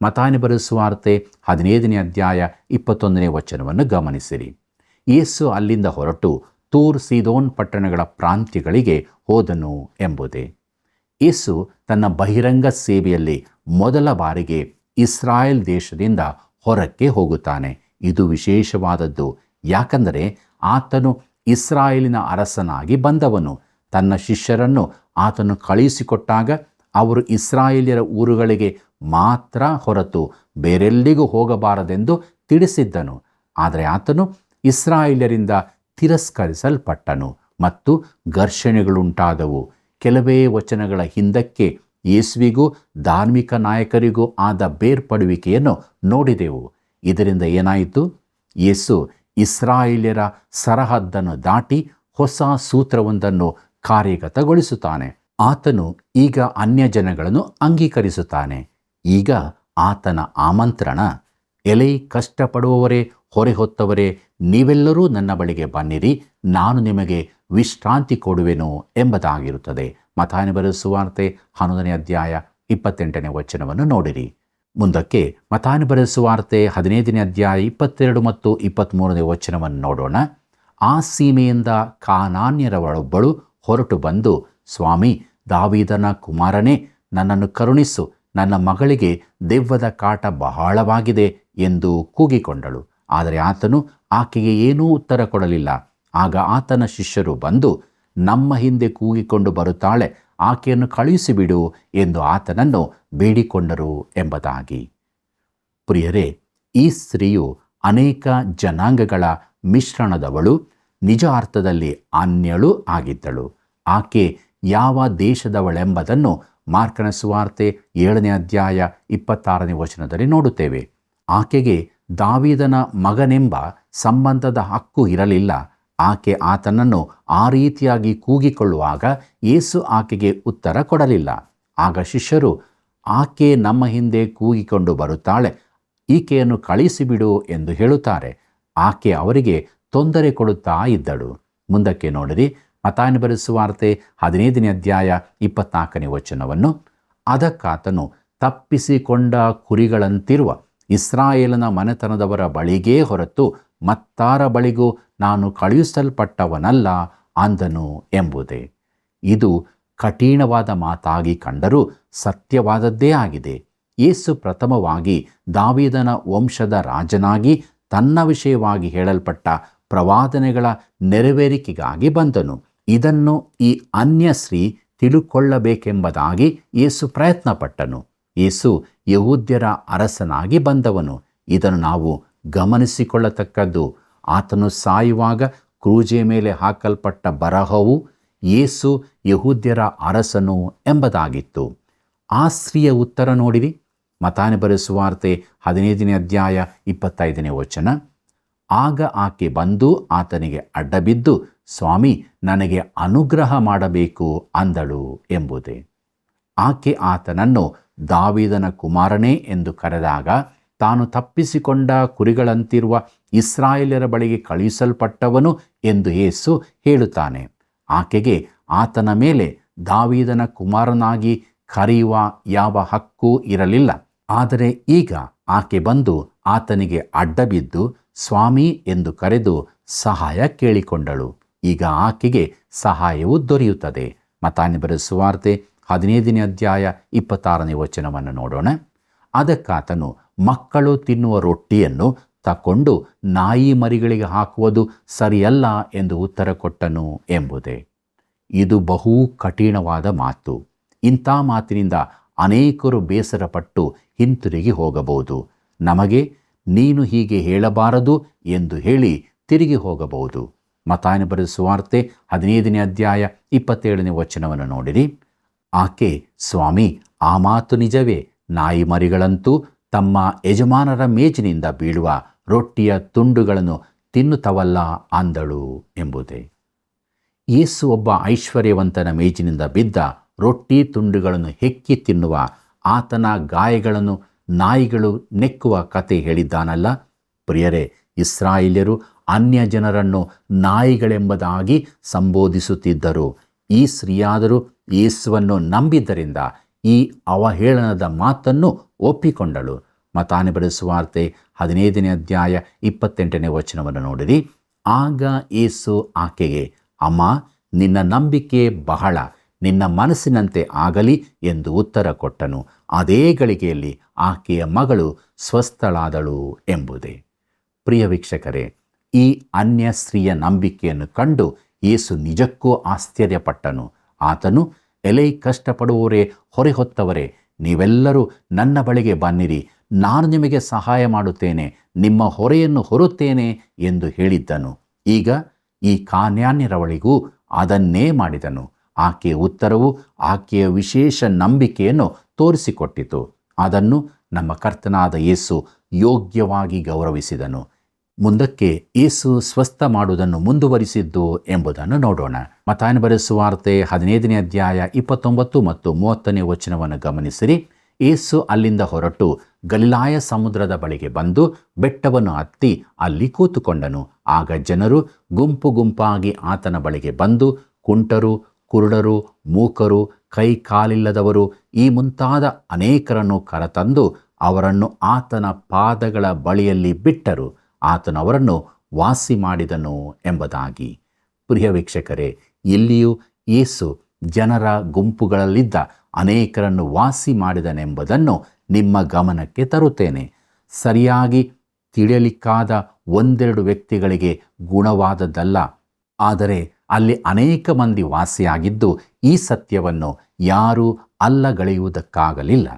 ಮತ್ತಾಯನ ಬರೆದ ಸುವಾರ್ತೆ 15ನೇ ಅಧ್ಯಾಯ 21ನೇ ವಚನವನ್ನು ಗಮನಿಸಿರಿ. ಯೇಸು ಅಲ್ಲಿಂದ ಹೊರಟು ತೂರ್ ಸೀದೋನ್ ಪಟ್ಟಣಗಳ ಪ್ರಾಂತ್ಯಗಳಿಗೆ ಹೋದನು ಎಂಬುದೇ. ಯೇಸು ತನ್ನ ಬಹಿರಂಗ ಸೇವೆಯಲ್ಲಿ ಮೊದಲ ಬಾರಿಗೆ ಇಸ್ರಾಯೇಲ್ ದೇಶದಿಂದ ಹೊರಕ್ಕೆ ಹೋಗುತ್ತಾನೆ. ಇದು ವಿಶೇಷವಾದದ್ದು. ಯಾಕಂದರೆ ಆತನು ಇಸ್ರಾಯೇಲಿನ ಅರಸನಾಗಿ ಬಂದವನು. ತನ್ನ ಶಿಷ್ಯರನ್ನು ಆತನು ಕಳುಹಿಸಿಕೊಟ್ಟಾಗ ಅವರು ಇಸ್ರಾಯೇಲ್ಯರ ಊರುಗಳಿಗೆ ಮಾತ್ರ ಹೊರತು ಬೇರೆಲ್ಲಿಗೂ ಹೋಗಬಾರದೆಂದು ತಿಳಿಸಿದ್ದನು. ಆದರೆ ಆತನು ಇಸ್ರಾಯೇಲ್ಯರಿಂದ ತಿರಸ್ಕರಿಸಲ್ಪಟ್ಟನು ಮತ್ತು ಘರ್ಷಣೆಗಳುಂಟಾದವು. ಕೆಲವೇ ವಚನಗಳ ಹಿಂದಕ್ಕೆ ಯೇಸುವಿಗೂ ಧಾರ್ಮಿಕ ನಾಯಕರಿಗೂ ಆದ ಬೇರ್ಪಡುವಿಕೆಯನ್ನು ನೋಡಿದೆವು. ಇದರಿಂದ ಏನಾಯಿತು? ಯೇಸು ಇಸ್ರಾಯೇಲ್ಯರ ಸರಹದ್ದನ್ನು ದಾಟಿ ಹೊಸ ಸೂತ್ರವೊಂದನ್ನು ಕಾರ್ಯಗತಗೊಳಿಸುತ್ತಾನೆ. ಆತನು ಈಗ ಅನ್ಯ ಜನಗಳನ್ನು ಅಂಗೀಕರಿಸುತ್ತಾನೆ. ಈಗ ಆತನ ಆಮಂತ್ರಣ, ಎಲೈ ಕಷ್ಟಪಡುವವರೇ, ಹೊರೆ ಹೊತ್ತವರೇ, ನೀವೆಲ್ಲರೂ ನನ್ನ ಬಳಿಗೆ ಬನ್ನಿರಿ, ನಾನು ನಿಮಗೆ ವಿಶ್ರಾಂತಿ ಕೊಡುವೆನು ಎಂಬುದಾಗಿರುತ್ತದೆ. ಮತ್ತಾಯನ ಬರೆದ ಸುವಾರ್ತೆ 11ನೇ ಅಧ್ಯಾಯ 28ನೇ ವಚನವನ್ನು ನೋಡಿರಿ. ಮುಂದಕ್ಕೆ ಮತ್ತಾಯನ ಬರೆದ ಸುವಾರ್ತೆ 15ನೇ ಅಧ್ಯಾಯ 22 ಮತ್ತು 23ನೇ ವಚನವನ್ನು ನೋಡೋಣ. ಆ ಸೀಮೆಯಿಂದ ಕಾನಾನ್ಯರವಳೊಬ್ಬಳು ಹೊರಟು ಬಂದು, ಸ್ವಾಮಿ, ದಾವೀದನ ಕುಮಾರನೇ, ನನ್ನನ್ನು ಕರುಣಿಸು, ನನ್ನ ಮಗಳಿಗೆ ದೆವ್ವದ ಕಾಟ ಬಹಳವಾಗಿದೆ ಎಂದು ಕೂಗಿಕೊಂಡಳು. ಆದರೆ ಆತನು ಆಕೆಗೆ ಏನೂ ಉತ್ತರ ಕೊಡಲಿಲ್ಲ. ಆಗ ಆತನ ಶಿಷ್ಯರು ಬಂದು, ನಮ್ಮ ಹಿಂದೆ ಕೂಗಿಕೊಂಡು ಬರುತ್ತಾಳೆ, ಆಕೆಯನ್ನು ಕಳುಹಿಸಿಬಿಡು ಎಂದು ಆತನನ್ನು ಬೇಡಿಕೊಂಡರು ಎಂಬುದಾಗಿ. ಪ್ರಿಯರೇ, ಈ ಸ್ತ್ರೀಯು ಅನೇಕ ಜನಾಂಗಗಳ ಮಿಶ್ರಣದವಳು, ನಿಜ ಅರ್ಥದಲ್ಲಿ ಅನ್ಯಳು ಆಗಿದ್ದಳು. ಆಕೆ ಯಾವ ದೇಶದವಳೆಂಬುದನ್ನು ಮಾರ್ಕನ ಸುವಾರ್ತೆ 7ನೇ ಅಧ್ಯಾಯ 26ನೇ ವಚನದಲ್ಲಿ ನೋಡುತ್ತೇವೆ. ಆಕೆಗೆ ದಾವೀದನ ಮಗನೆಂಬ ಸಂಬಂಧದ ಹಕ್ಕು ಇರಲಿಲ್ಲ. ಆಕೆ ಆತನನ್ನು ಆ ರೀತಿಯಾಗಿ ಕೂಗಿಕೊಳ್ಳುವಾಗ ಯೇಸು ಆಕೆಗೆ ಉತ್ತರ ಕೊಡಲಿಲ್ಲ. ಆಗ ಶಿಷ್ಯರು, ಆಕೆ ನಮ್ಮ ಹಿಂದೆ ಕೂಗಿಕೊಂಡು ಬರುತ್ತಾಳೆ, ಈಕೆಯನ್ನು ಕಳಿಸಿಬಿಡು ಎಂದು ಹೇಳುತ್ತಾರೆ. ಆಕೆ ಅವರಿಗೆ ತೊಂದರೆ ಕೊಡುತ್ತಾ ಇದ್ದಳು. ಮುಂದಕ್ಕೆ ನೋಡಿರಿ. ಮತ್ತಾಯನ ಬರೆದ ಸುವಾರ್ತೆ 15ನೇ ಅಧ್ಯಾಯ 24ನೇ ವಚನವನ್ನು. ಅದಕ್ಕಾತನು, ತಪ್ಪಿಸಿಕೊಂಡ ಕುರಿಗಳಂತಿರುವ ಇಸ್ರಾಯೇಲನ ಮನೆತನದವರ ಬಳಿಗೇ ಹೊರತು ಮತ್ತಾರ ಬಳಿಗೂ ನಾನು ಕಳುಹಿಸಲ್ಪಟ್ಟವನಲ್ಲ ಅಂದನು ಎಂಬುದೇ. ಇದು ಕಠಿಣವಾದ ಮಾತಾಗಿ ಕಂಡರೂ ಸತ್ಯವಾದದ್ದೇ ಆಗಿದೆ. ಯೇಸು ಪ್ರಥಮವಾಗಿ ದಾವೀದನ ವಂಶದ ರಾಜನಾಗಿ ತನ್ನ ವಿಷಯವಾಗಿ ಹೇಳಲ್ಪಟ್ಟ ಪ್ರವಾದನೆಗಳ ನೆರವೇರಿಕೆಗಾಗಿ ಬಂದನು. ಇದನ್ನು ಈ ಅನ್ಯ ಸ್ತ್ರೀ ತಿಳುಕೊಳ್ಳಬೇಕೆಂಬುದಾಗಿ ಯೇಸು ಪ್ರಯತ್ನಪಟ್ಟನು. ಯೇಸು ಯಹೂದ್ಯರ ಅರಸನಾಗಿ ಬಂದವನು. ಇದನ್ನು ನಾವು ಗಮನಿಸಿಕೊಳ್ಳತಕ್ಕದ್ದು. ಆತನು ಸಾಯುವಾಗ ಕ್ರೂಜೆ ಮೇಲೆ ಹಾಕಲ್ಪಟ್ಟ ಬರಹವು ಯೇಸು ಯಹೂದ್ಯರ ಅರಸನು ಎಂಬುದಾಗಿತ್ತು. ಆ ಸ್ತ್ರೀಯ ಉತ್ತರ ನೋಡಿರಿ. ಮತ್ತಾಯನ ಬರೆದ ಸುವಾರ್ತೆ 15ನೇ ಅಧ್ಯಾಯ 25ನೇ ವಚನ. ಆಗ ಆಕೆ ಬಂದು ಆತನಿಗೆ ಅಡ್ಡಬಿದ್ದು, ಸ್ವಾಮಿ, ನನಗೆ ಅನುಗ್ರಹ ಮಾಡಬೇಕು ಅಂದಳು ಎಂಬುದೇ. ಆಕೆ ಆತನನ್ನು ದಾವೀದನ ಕುಮಾರನೇ ಎಂದು ಕರೆದಾಗ ತಾನು ತಪ್ಪಿಸಿಕೊಂಡ ಕುರಿಗಳಂತಿರುವ ಇಸ್ರಾಯೇಲ್ಯರ ಬಳಿಗೆ ಕಳುಹಿಸಲ್ಪಟ್ಟವನು ಎಂದು ಯೇಸು ಹೇಳುತ್ತಾನೆ. ಆಕೆಗೆ ಆತನ ಮೇಲೆ ದಾವೀದನ ಕುಮಾರನಾಗಿ ಕರೆಯುವ ಯಾವ ಹಕ್ಕೂ ಇರಲಿಲ್ಲ. ಆದರೆ ಈಗ ಆಕೆ ಬಂದು ಆತನಿಗೆ ಅಡ್ಡಬಿದ್ದು ಸ್ವಾಮಿ ಎಂದು ಕರೆದು ಸಹಾಯ ಕೇಳಿಕೊಂಡಳು. ಈಗ ಆಕೆಗೆ ಸಹಾಯವು ದೊರೆಯುತ್ತದೆ. ಮತ್ತಾಯನ ಬರೆದ ಸುವಾರ್ತೆ 15ನೇ ಅಧ್ಯಾಯ 26ನೇ ವಚನವನ್ನು ನೋಡೋಣ. ಅದಕ್ಕಾತನು, ಮಕ್ಕಳು ತಿನ್ನುವ ರೊಟ್ಟಿಯನ್ನು ತಕೊಂಡು ನಾಯಿ ಮರಿಗಳಿಗೆ ಹಾಕುವುದು ಸರಿಯಲ್ಲ ಎಂದು ಉತ್ತರ ಕೊಟ್ಟನು ಎಂಬುದೇ. ಇದು ಬಹು ಕಠಿಣವಾದ ಮಾತು. ಇಂಥ ಮಾತಿನಿಂದ ಅನೇಕರು ಬೇಸರಪಟ್ಟು ಹಿಂತಿರುಗಿ ಹೋಗಬಹುದು. ನಮಗೆ ನೀನು ಹೀಗೆ ಹೇಳಬಾರದು ಎಂದು ಹೇಳಿ ತಿರುಗಿ ಹೋಗಬಹುದು. ಮತ್ತಾಯನ ಬರೆದ ಸುವಾರ್ತೆ 15ನೇ ಅಧ್ಯಾಯ 27ನೇ ವಚನವನ್ನು ನೋಡಿರಿ. ಆಕೆ, ಸ್ವಾಮಿ, ಆ ಮಾತು ನಿಜವೇ. ನಾಯಿ ಮರಿಗಳಂತೂ ತಮ್ಮ ಯಜಮಾನರ ಮೇಜಿನಿಂದ ಬೀಳುವ ರೊಟ್ಟಿಯ ತುಂಡುಗಳನ್ನು ತಿನ್ನುತ್ತವಲ್ಲ ಅಂದಳು ಎಂಬುದೇ. ಯೇಸು ಒಬ್ಬ ಐಶ್ವರ್ಯವಂತನ ಮೇಜಿನಿಂದ ಬಿದ್ದ ರೊಟ್ಟಿ ತುಂಡುಗಳನ್ನು ಹೆಕ್ಕಿ ತಿನ್ನುವ, ಆತನ ಗಾಯಗಳನ್ನು ನಾಯಿಗಳು ನೆಕ್ಕುವ ಕತೆ ಹೇಳಿದ್ದಾನಲ್ಲ. ಪ್ರಿಯರೇ, ಇಸ್ರಾಯೇಲ್ಯರು ಅನ್ಯ ಜನರನ್ನು ನಾಯಿಗಳೆಂಬುದಾಗಿ ಸಂಬೋಧಿಸುತ್ತಿದ್ದರು. ಈ ಸ್ತ್ರೀಯಾದರೂ ಯೇಸುವನ್ನು ನಂಬಿದ್ದರಿಂದ ಈ ಅವಹೇಳನದ ಮಾತನ್ನು ಒಪ್ಪಿಕೊಂಡಳು. ಮತ್ತಾಯನ ಬರೆದ ಸುವಾರ್ತೆ 15ನೇ ಅಧ್ಯಾಯ 28ನೇ ವಚನವನ್ನು ನೋಡಿರಿ. ಆಗ ಯೇಸು ಆಕೆಗೆ, ಅಮ್ಮ, ನಿನ್ನ ನಂಬಿಕೆ ಬಹಳ, ನಿನ್ನ ಮನಸ್ಸಿನಂತೆ ಆಗಲಿ ಎಂದು ಉತ್ತರ ಕೊಟ್ಟನು. ಅದೇ ಗಳಿಗೆಯಲ್ಲಿ ಆಕೆಯ ಮಗಳು ಸ್ವಸ್ಥಳಾದಳು ಎಂಬುದೇ. ಪ್ರಿಯ ವೀಕ್ಷಕರೇ, ಈ ಅನ್ಯ ಸ್ತ್ರೀಯ ನಂಬಿಕೆಯನ್ನು ಕಂಡು ಯೇಸು ನಿಜಕ್ಕೂ ಆಶ್ಚರ್ಯಪಟ್ಟನು. ಆತನು, ಎಲೈ ಕಷ್ಟಪಡುವವರೇ, ಹೊರೆ ಹೊತ್ತವರೇ, ನೀವೆಲ್ಲರೂ ನನ್ನ ಬಳಿಗೆ ಬನ್ನಿರಿ, ನಾನು ನಿಮಗೆ ಸಹಾಯ ಮಾಡುತ್ತೇನೆ, ನಿಮ್ಮ ಹೊರೆಯನ್ನು ಹೊರುತ್ತೇನೆ ಎಂದು ಹೇಳಿದ್ದನು. ಈಗ ಈ ಕಾನಾನ್ಯರವಳಿಗೂ ಅದನ್ನೇ ಮಾಡಿದನು. ಆಕೆಯ ಉತ್ತರವು ಆಕೆಯ ವಿಶೇಷ ನಂಬಿಕೆಯನ್ನು ತೋರಿಸಿಕೊಟ್ಟಿತು. ಅದನ್ನು ನಮ್ಮ ಕರ್ತನಾದ ಯೇಸು ಯೋಗ್ಯವಾಗಿ ಗೌರವಿಸಿದನು. ಮುಂದಕ್ಕೆ ಯೇಸು ಸ್ವಸ್ಥ ಮಾಡುವುದನ್ನು ಮುಂದುವರಿಸಿದ್ದು ಎಂಬುದನ್ನು ನೋಡೋಣ. ಮತ್ತಾಯನ ಬರೆದ ಸುವಾರ್ತೆ 15ನೇ ಅಧ್ಯಾಯ 29 ಮತ್ತು 30ನೇ ವಚನವನ್ನು ಗಮನಿಸಿರಿ. ಯೇಸು ಅಲ್ಲಿಂದ ಹೊರಟು ಗಲಿಲಾಯ ಸಮುದ್ರದ ಬಳಿಗೆ ಬಂದು ಬೆಟ್ಟವನ್ನು ಹತ್ತಿ ಅಲ್ಲಿ ಕೂತುಕೊಂಡನು. ಆಗ ಜನರು ಗುಂಪು ಗುಂಪಾಗಿ ಆತನ ಬಳಿಗೆ ಬಂದು ಕುಂಟರು, ಕುರುಡರು, ಮೂಕರು, ಕೈ ಕಾಲಿಲ್ಲದವರು ಈ ಮುಂತಾದ ಅನೇಕರನ್ನು ಕರೆತಂದು ಅವರನ್ನು ಆತನ ಪಾದಗಳ ಬಳಿಯಲ್ಲಿ ಬಿಟ್ಟರು. ಆತನು ಅವರನ್ನು ವಾಸಿ ಮಾಡಿದನು ಎಂಬುದಾಗಿ. ಪ್ರಿಯ ವೀಕ್ಷಕರೇ, ಇಲ್ಲಿಯೂ ಯೇಸು ಜನರ ಗುಂಪುಗಳಲ್ಲಿದ್ದ ಅನೇಕರನ್ನು ವಾಸಿ ಮಾಡಿದನೆಂಬುದನ್ನು ನಿಮ್ಮ ಗಮನಕ್ಕೆ ತರುತ್ತೇನೆ. ಸರಿಯಾಗಿ ತಿಳಿಯಲಿಕ್ಕಾದ ಒಂದೆರಡು ವ್ಯಕ್ತಿಗಳಿಗೆ ಗುಣವಾದದ್ದಲ್ಲ, ಆದರೆ ಅಲ್ಲಿ ಅನೇಕ ಮಂದಿ ವಾಸಿಯಾಗಿದ್ದು ಈ ಸತ್ಯವನ್ನು ಯಾರೂ ಅಲ್ಲಗಳೆಯುವುದಕ್ಕಾಗಲಿಲ್ಲ.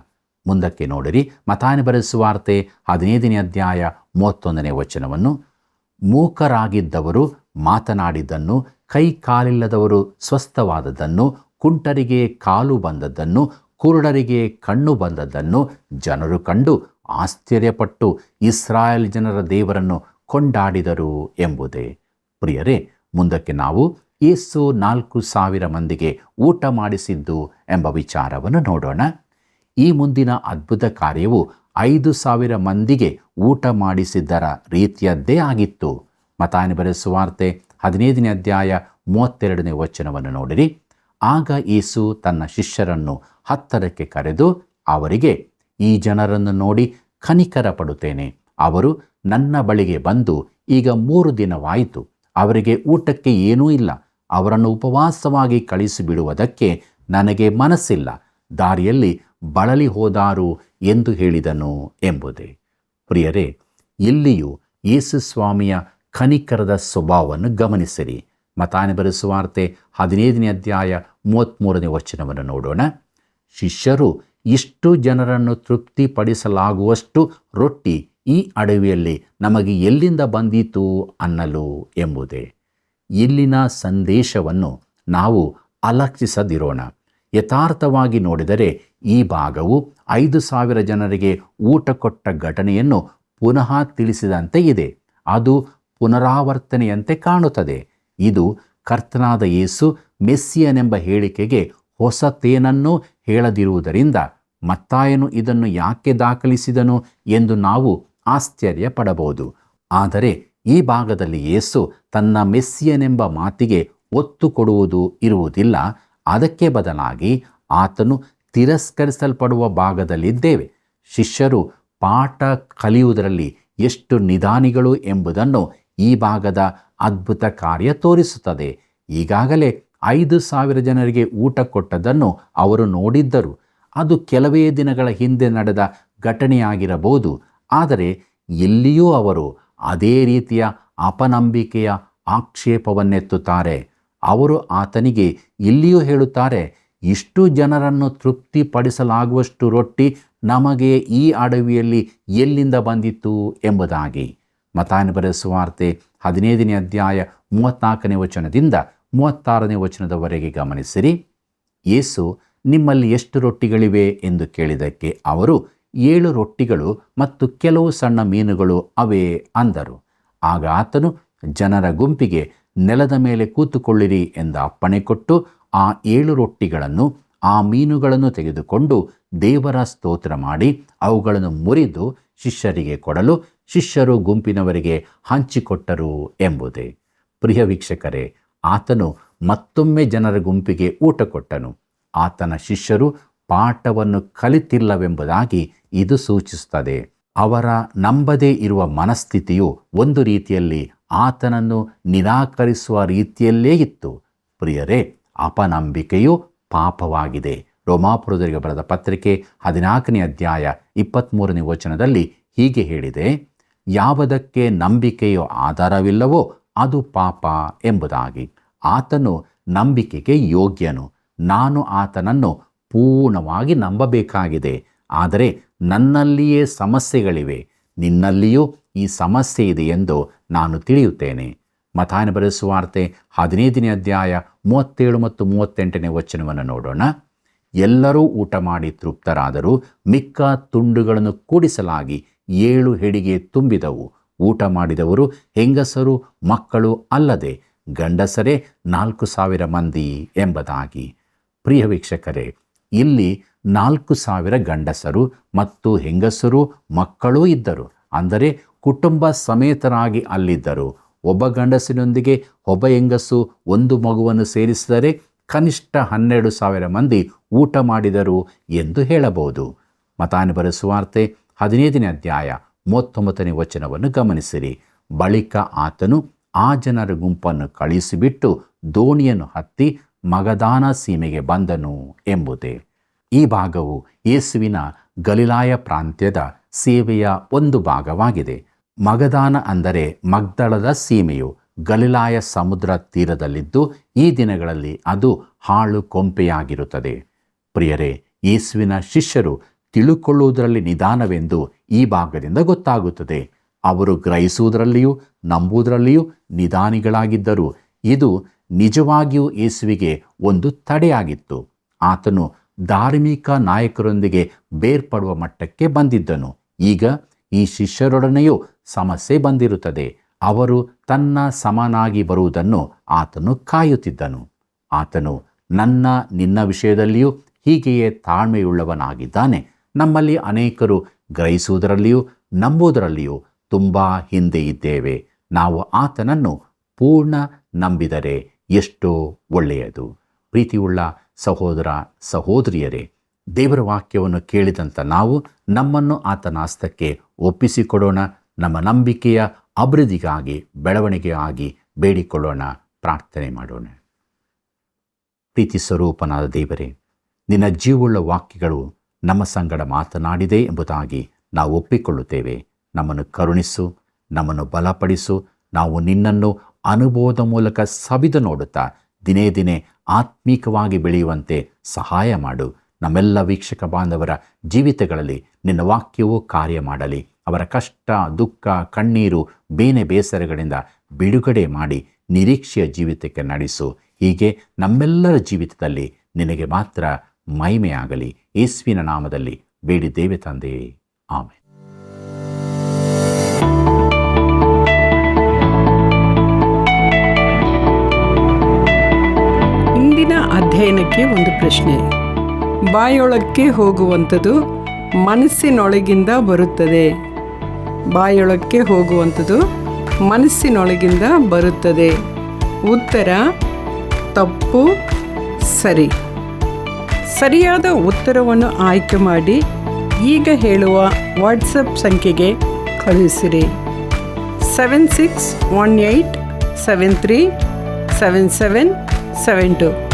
ಮುಂದಕ್ಕೆ ನೋಡಿರಿ. ಮತ್ತಾಯನ ಬರೆದ ಸುವಾರ್ತೆ 15ನೇ ಅಧ್ಯಾಯ 31ನೇ ವಚನವನ್ನು. ಮೂಕರಾಗಿದ್ದವರು ಮಾತನಾಡಿದ್ದನ್ನು, ಕೈ ಕಾಲಿಲ್ಲದವರು ಸ್ವಸ್ಥವಾದದ್ದನ್ನು, ಕುಂಟರಿಗೆ ಕಾಲು ಬಂದದ್ದನ್ನು, ಕುರುಡರಿಗೆ ಕಣ್ಣು ಬಂದದ್ದನ್ನು ಜನರು ಕಂಡು ಆಶ್ಚರ್ಯಪಟ್ಟು ಇಸ್ರಾಯೇಲ್ ಜನರ ದೇವರನ್ನು ಕೊಂಡಾಡಿದರು ಎಂಬುದೇ. ಪ್ರಿಯರೇ, ಮುಂದಕ್ಕೆ ನಾವು ಯೇಸು 4,000 ಮಂದಿಗೆ ಊಟ ಮಾಡಿಸಿದ್ದು ಎಂಬ ವಿಚಾರವನ್ನು ನೋಡೋಣ. ಈ ಮುಂದಿನ ಅದ್ಭುತ ಕಾರ್ಯವು 5,000 ಮಂದಿಗೆ ಊಟ ಮಾಡಿಸಿದ್ದರ ರೀತಿಯದ್ದೇ ಆಗಿತ್ತು. ಮತ್ತಾಯನ ಬರೆದ ಸುವಾರ್ತೆ 15ನೇ ಅಧ್ಯಾಯ 32ನೇ ವಚನವನ್ನು ನೋಡಿರಿ. ಆಗ ಯೇಸು ತನ್ನ ಶಿಷ್ಯರನ್ನು ಹತ್ತರಕ್ಕೆ ಕರೆದು ಅವರಿಗೆ, ಈ ಜನರನ್ನು ನೋಡಿ ಕನಿಕರ ಪಡುತ್ತೇನೆ. ಅವರು ನನ್ನ ಬಳಿಗೆ ಬಂದು ಈಗ 3 ದಿನವಾಯಿತು. ಅವರಿಗೆ ಊಟಕ್ಕೆ ಏನೂ ಇಲ್ಲ. ಅವರನ್ನು ಉಪವಾಸವಾಗಿ ಕಳಿಸಿಬಿಡುವುದಕ್ಕೆ ನನಗೆ ಮನಸ್ಸಿಲ್ಲ. ದಾರಿಯಲ್ಲಿ ಬಳಲಿ ಹೋದಾರು ಎಂದು ಹೇಳಿದನು ಎಂಬುದೇ. ಪ್ರಿಯರೇ, ಇಲ್ಲಿಯೂ ಯೇಸು ಸ್ವಾಮಿಯ ಕನಿಕರದ ಸ್ವಭಾವವನ್ನು ಗಮನಿಸಿರಿ. ಮತ್ತಾಯನ ಬರೆದ ಸುವಾರ್ತೆ 15ನೇ ಅಧ್ಯಾಯ 33ನೇ ವಚನವನ್ನು ನೋಡೋಣ. ಶಿಷ್ಯರು ಇಷ್ಟು ಜನರನ್ನು ತೃಪ್ತಿಪಡಿಸಲಾಗುವಷ್ಟು ರೊಟ್ಟಿ ಈ ಅಡವಿಯಲ್ಲಿ ನಮಗೆ ಎಲ್ಲಿಂದ ಬಂದೀತು ಅನ್ನಲು ಎಂಬುದೇ. ಇಲ್ಲಿನ ಸಂದೇಶವನ್ನು ನಾವು ಅಲಕ್ಷಿಸದಿರೋಣ. ಯಥಾರ್ಥವಾಗಿ ನೋಡಿದರೆ ಈ ಭಾಗವು 5,000 ಜನರಿಗೆ ಊಟ ಕೊಟ್ಟ ಘಟನೆಯನ್ನು ಪುನಃ ತಿಳಿಸಿದಂತೆ ಇದೆ. ಅದು ಪುನರಾವರ್ತನೆಯಂತೆ ಕಾಣುತ್ತದೆ. ಇದು ಕರ್ತನಾದ ಯೇಸು ಮೆಸ್ಸಿಯನೆಂಬ ಹೇಳಿಕೆಗೆ ಹೊಸತೇನನ್ನೂ ಹೇಳದಿರುವುದರಿಂದ ಮತ್ತಾಯನು ಇದನ್ನು ಯಾಕೆ ದಾಖಲಿಸಿದನು ಎಂದು ನಾವು ಆಶ್ಚರ್ಯ ಪಡಬಹುದು. ಆದರೆ ಈ ಭಾಗದಲ್ಲಿ ಯೇಸು ತನ್ನ ಮೆಸ್ಸಿಯನೆಂಬ ಮಾತಿಗೆ ಒತ್ತು ಕೊಡುವುದು ಇರುವುದಿಲ್ಲ. ಅದಕ್ಕೆ ಬದಲಾಗಿ ಆತನು ತಿರಸ್ಕರಿಸಲ್ಪಡುವ ಭಾಗದಲ್ಲಿದ್ದೇವೆ. ಶಿಷ್ಯರು ಪಾಠ ಕಲಿಯುವುದರಲ್ಲಿ ಎಷ್ಟು ನಿಧಾನಿಗಳು ಎಂಬುದನ್ನು ಈ ಭಾಗದ ಅದ್ಭುತ ಕಾರ್ಯ ತೋರಿಸುತ್ತದೆ. ಈಗಾಗಲೇ 5,000 ಜನರಿಗೆ ಊಟ ಕೊಟ್ಟದ್ದನ್ನು ಅವರು ನೋಡಿದ್ದರು. ಅದು ಕೆಲವೇ ದಿನಗಳ ಹಿಂದೆ ನಡೆದ ಘಟನೆಯಾಗಿರಬಹುದು. ಆದರೆ ಎಲ್ಲಿಯೂ ಅವರು ಅದೇ ರೀತಿಯ ಅಪನಂಬಿಕೆಯ ಆಕ್ಷೇಪವನ್ನೆತ್ತುತ್ತಾರೆ. ಅವರು ಆತನಿಗೆ ಇಲ್ಲಿಯೂ ಹೇಳುತ್ತಾರೆ, ಇಷ್ಟು ಜನರನ್ನು ತೃಪ್ತಿಪಡಿಸಲಾಗುವಷ್ಟು ರೊಟ್ಟಿ ನಮಗೆ ಈ ಅಡವಿಯಲ್ಲಿ ಎಲ್ಲಿಂದ ಬಂದಿತ್ತು ಎಂಬುದಾಗಿ. ಮತ್ತಾಯನ ಬರೆದ ಸುವಾರ್ತೆ 15ನೇ ಅಧ್ಯಾಯ 34ನೇ ವಚನದಿಂದ 36ನೇ ವಚನದವರೆಗೆ ಗಮನಿಸಿರಿ. ಯೇಸು ನಿಮ್ಮಲ್ಲಿ ಎಷ್ಟು ರೊಟ್ಟಿಗಳಿವೆ ಎಂದು ಕೇಳಿದ್ದಕ್ಕೆ ಅವರು 7 ರೊಟ್ಟಿಗಳು ಮತ್ತು ಕೆಲವು ಸಣ್ಣ ಮೀನುಗಳು ಅವೇ ಅಂದರು. ಆಗ ಆತನು ಜನರ ಗುಂಪಿಗೆ ನೆಲದ ಮೇಲೆ ಕೂತುಕೊಳ್ಳಿರಿ ಎಂದು ಅಪ್ಪಣೆ ಕೊಟ್ಟು ಆ 7 ರೊಟ್ಟಿಗಳನ್ನು ಆ ಮೀನುಗಳನ್ನು ತೆಗೆದುಕೊಂಡು ದೇವರ ಸ್ತೋತ್ರ ಮಾಡಿ ಅವುಗಳನ್ನು ಮುರಿದು ಶಿಷ್ಯರಿಗೆ ಕೊಡಲು ಶಿಷ್ಯರು ಗುಂಪಿನವರಿಗೆ ಹಂಚಿಕೊಟ್ಟರು ಎಂಬುದೇ. ಪ್ರಿಯ ವೀಕ್ಷಕರೇ, ಆತನು ಮತ್ತೊಮ್ಮೆ ಜನರ ಗುಂಪಿಗೆ ಊಟ ಕೊಟ್ಟನು. ಆತನ ಶಿಷ್ಯರು ಪಾಠವನ್ನು ಕಲಿತಿಲ್ಲವೆಂಬುದಾಗಿ ಇದು ಸೂಚಿಸುತ್ತದೆ. ಅವರ ನಂಬದೇ ಇರುವ ಮನಸ್ಥಿತಿಯು ಒಂದು ರೀತಿಯಲ್ಲಿ ಆತನನ್ನು ನಿರಾಕರಿಸುವ ರೀತಿಯಲ್ಲೇ ಇತ್ತು. ಪ್ರಿಯರೇ, ಅಪನಂಬಿಕೆಯು ಪಾಪವಾಗಿದೆ. ರೋಮಾಪುರದವರಿಗೆ ಬರೆದ ಪತ್ರಿಕೆ 14ನೇ ಅಧ್ಯಾಯ 23ನೇ ವಚನದಲ್ಲಿ ಹೀಗೆ ಹೇಳಿದೆ, ಯಾವುದಕ್ಕೆ ನಂಬಿಕೆಯೋ ಆಧಾರವಿಲ್ಲವೋ ಅದು ಪಾಪ ಎಂಬುದಾಗಿ. ಆತನು ನಂಬಿಕೆಗೆ ಯೋಗ್ಯನು. ನಾನು ಆತನನ್ನು ಪೂರ್ಣವಾಗಿ ನಂಬಬೇಕಾಗಿದೆ. ಆದರೆ ನನ್ನಲ್ಲಿಯೇ ಸಮಸ್ಯೆಗಳಿವೆ. ನಿನ್ನಲ್ಲಿಯೂ ಈ ಸಮಸ್ಯೆ ಇದೆ ಎಂದು ನಾನು ತಿಳಿಯುತ್ತೇನೆ. ಮತ್ತಾಯನ ಬರೆದ ಸುವಾರ್ತೆ 15ನೇ ಅಧ್ಯಾಯ 37 ಮತ್ತು 38ನೇ ವಚನವನ್ನು ನೋಡೋಣ. ಎಲ್ಲರೂ ಊಟ ಮಾಡಿ ತೃಪ್ತರಾದರೂ ಮಿಕ್ಕ ತುಂಡುಗಳನ್ನು ಕೂಡಿಸಲಾಗಿ 7 ಹೆಡಿಗೆ ತುಂಬಿದವು. ಊಟ ಮಾಡಿದವರು ಹೆಂಗಸರು ಮಕ್ಕಳು ಅಲ್ಲದೆ ಗಂಡಸರೇ 4,000 ಮಂದಿ ಎಂಬುದಾಗಿ. ಪ್ರಿಯ ವೀಕ್ಷಕರೇ, ಇಲ್ಲಿ 4,000 ಗಂಡಸರು ಮತ್ತು ಹೆಂಗಸರು ಮಕ್ಕಳೂ ಇದ್ದರು. ಅಂದರೆ ಕುಟುಂಬ ಸಮೇತರಾಗಿ ಅಲ್ಲಿದ್ದರು. ಒಬ್ಬ ಗಂಡಸಿನೊಂದಿಗೆ ಒಬ್ಬ ಹೆಂಗಸು ಒಂದು ಮಗುವನ್ನು ಸೇರಿಸಿದರೆ ಕನಿಷ್ಠ 12,000 ಮಂದಿ ಊಟ ಮಾಡಿದರು ಎಂದು ಹೇಳಬಹುದು. ಮತ್ತಾಯನ ಬರೆದ ಸುವಾರ್ತೆ 15ನೇ ಅಧ್ಯಾಯ 39ನೇ ವಚನವನ್ನು ಗಮನಿಸಿರಿ. ಬಳಿಕ ಆತನು ಆ ಜನರ ಗುಂಪನ್ನು ಕಳಿಸಿಬಿಟ್ಟು ದೋಣಿಯನ್ನು ಹತ್ತಿ ಮಗದಾನ ಸೀಮೆಗೆ ಬಂದನು ಎಂಬುದೇ. ಈ ಭಾಗವು ಯೇಸುವಿನ ಗಲಿಲಾಯ ಪ್ರಾಂತ್ಯದ ಸೇವೆಯ ಒಂದು ಭಾಗವಾಗಿದೆ. ಮಗದಾನ ಅಂದರೆ ಮಗ್ದಳದ ಸೀಮೆಯು ಗಲಿಲಾಯ ಸಮುದ್ರ ತೀರದಲ್ಲಿದ್ದು ಈ ದಿನಗಳಲ್ಲಿ ಅದು ಹಾಳು ಕೊಂಪೆಯಾಗಿರುತ್ತದೆ. ಪ್ರಿಯರೇ, ಯೇಸುವಿನ ಶಿಷ್ಯರು ತಿಳುಕೊಳ್ಳುವುದರಲ್ಲಿ ನಿಧಾನವೆಂದು ಈ ಭಾಗದಿಂದ ಗೊತ್ತಾಗುತ್ತದೆ. ಅವರು ಗ್ರಹಿಸುವುದರಲ್ಲಿಯೂ ನಂಬುವುದರಲ್ಲಿಯೂ ನಿಧಾನಿಗಳಾಗಿದ್ದರು. ಇದು ನಿಜವಾಗಿಯೂ ಯೇಸುವಿಗೆ ಒಂದು ತಡೆಯಾಗಿತ್ತು. ಆತನು ಧಾರ್ಮಿಕ ನಾಯಕರೊಂದಿಗೆ ಬೇರ್ಪಡುವ ಮಟ್ಟಕ್ಕೆ ಬಂದಿದ್ದನು. ಈಗ ಈ ಶಿಷ್ಯರೊಡನೆಯೂ ಸಮಸ್ಯೆ ಬಂದಿರುತ್ತದೆ. ಅವರು ತನ್ನ ಸಮನಾಗಿ ಬರುವುದನ್ನು ಆತನು ಕಾಯುತ್ತಿದ್ದನು. ಆತನು ನಿನ್ನ ವಿಷಯದಲ್ಲಿಯೂ ಹೀಗೆಯೇ ತಾಳ್ಮೆಯುಳ್ಳವನಾಗಿದ್ದಾನೆ. ನಮ್ಮಲ್ಲಿ ಅನೇಕರು ಗ್ರಹಿಸುವುದರಲ್ಲಿಯೂ ನಂಬುವುದರಲ್ಲಿಯೂ ತುಂಬ ಹಿಂದೆ ಇದ್ದೇವೆ. ನಾವು ಆತನನ್ನು ಪೂರ್ಣ ನಂಬಿದರೆ ಎಷ್ಟೋ ಒಳ್ಳೆಯದು. ಪ್ರೀತಿಯುಳ್ಳ ಸಹೋದರ ಸಹೋದರಿಯರೇ, ದೇವರ ವಾಕ್ಯವನ್ನು ಕೇಳಿದಂಥ ನಾವು ನಮ್ಮನ್ನು ಆತನ ಹಸ್ತಕ್ಕೆ ಒಪ್ಪಿಸಿಕೊಡೋಣ. ನಮ್ಮ ನಂಬಿಕೆಯ ಅಭಿವೃದ್ಧಿಗಾಗಿ ಬೆಳವಣಿಗೆಯಾಗಿ ಬೇಡಿಕೊಳ್ಳೋಣ. ಪ್ರಾರ್ಥನೆ ಮಾಡೋಣ. ಪ್ರೀತಿ ಸ್ವರೂಪನಾದ ದೇವರೇ, ನಿನ್ನ ಜೀವವುಳ್ಳ ವಾಕ್ಯಗಳು ನಮ್ಮ ಸಂಗಡ ಮಾತನಾಡಿದೆ ಎಂಬುದಾಗಿ ನಾವು ಒಪ್ಪಿಕೊಳ್ಳುತ್ತೇವೆ. ನಮ್ಮನ್ನು ಕರುಣಿಸು, ನಮ್ಮನ್ನು ಬಲಪಡಿಸು. ನಾವು ನಿನ್ನನ್ನು ಅನುಭವದ ಮೂಲಕ ಸವಿದು ನೋಡುತ್ತಾ ದಿನೇ ದಿನೇ ಆತ್ಮೀಕವಾಗಿ ಬೆಳೆಯುವಂತೆ ಸಹಾಯ ಮಾಡು. ನಮ್ಮೆಲ್ಲ ವೀಕ್ಷಕ ಬಾಂಧವರ ಜೀವಿತಗಳಲ್ಲಿ ನಿನ್ನ ವಾಕ್ಯವು ಕಾರ್ಯ ಮಾಡಲಿ. ಅವರ ಕಷ್ಟ, ದುಃಖ, ಕಣ್ಣೀರು, ಬೇನೆ ಬೇಸರಗಳಿಂದ ಬಿಡುಗಡೆ ಮಾಡಿ ನಿರೀಕ್ಷೆಯ ಜೀವಿತಕ್ಕೆ ನಡೆಸು. ಹೀಗೆ ನಮ್ಮೆಲ್ಲರ ಜೀವಿತದಲ್ಲಿ ನಿನಗೆ ಮಾತ್ರ ಮಹಿಮೆಯಾಗಲಿ. ಯೇಸುವಿನ ನಾಮದಲ್ಲಿ ಬೇಡಿದ್ದೇವೆ ತಂದೆಯೇ, ಆಮೆನ್. ಇಂದಿನ ಅಧ್ಯಯನಕ್ಕೆ ಒಂದು ಪ್ರಶ್ನೆ. ಬಾಯೊಳಕ್ಕೆ ಹೋಗುವಂಥದ್ದು ಮನಸ್ಸಿನೊಳಗಿಂದ ಬರುತ್ತದೆ. ಬಾಯೊಳಕ್ಕೆ ಹೋಗುವಂಥದ್ದು ಮನಸ್ಸಿನೊಳಗಿಂದ ಬರುತ್ತದೆ. ಉತ್ತರ ತಪ್ಪು, ಸರಿ. ಸರಿಯಾದ ಉತ್ತರವನ್ನು ಆಯ್ಕೆ ಮಾಡಿ ಈಗ ಹೇಳುವ ವಾಟ್ಸಪ್ ಸಂಖ್ಯೆಗೆ ಕಳುಹಿಸಿರಿ. 7618737772.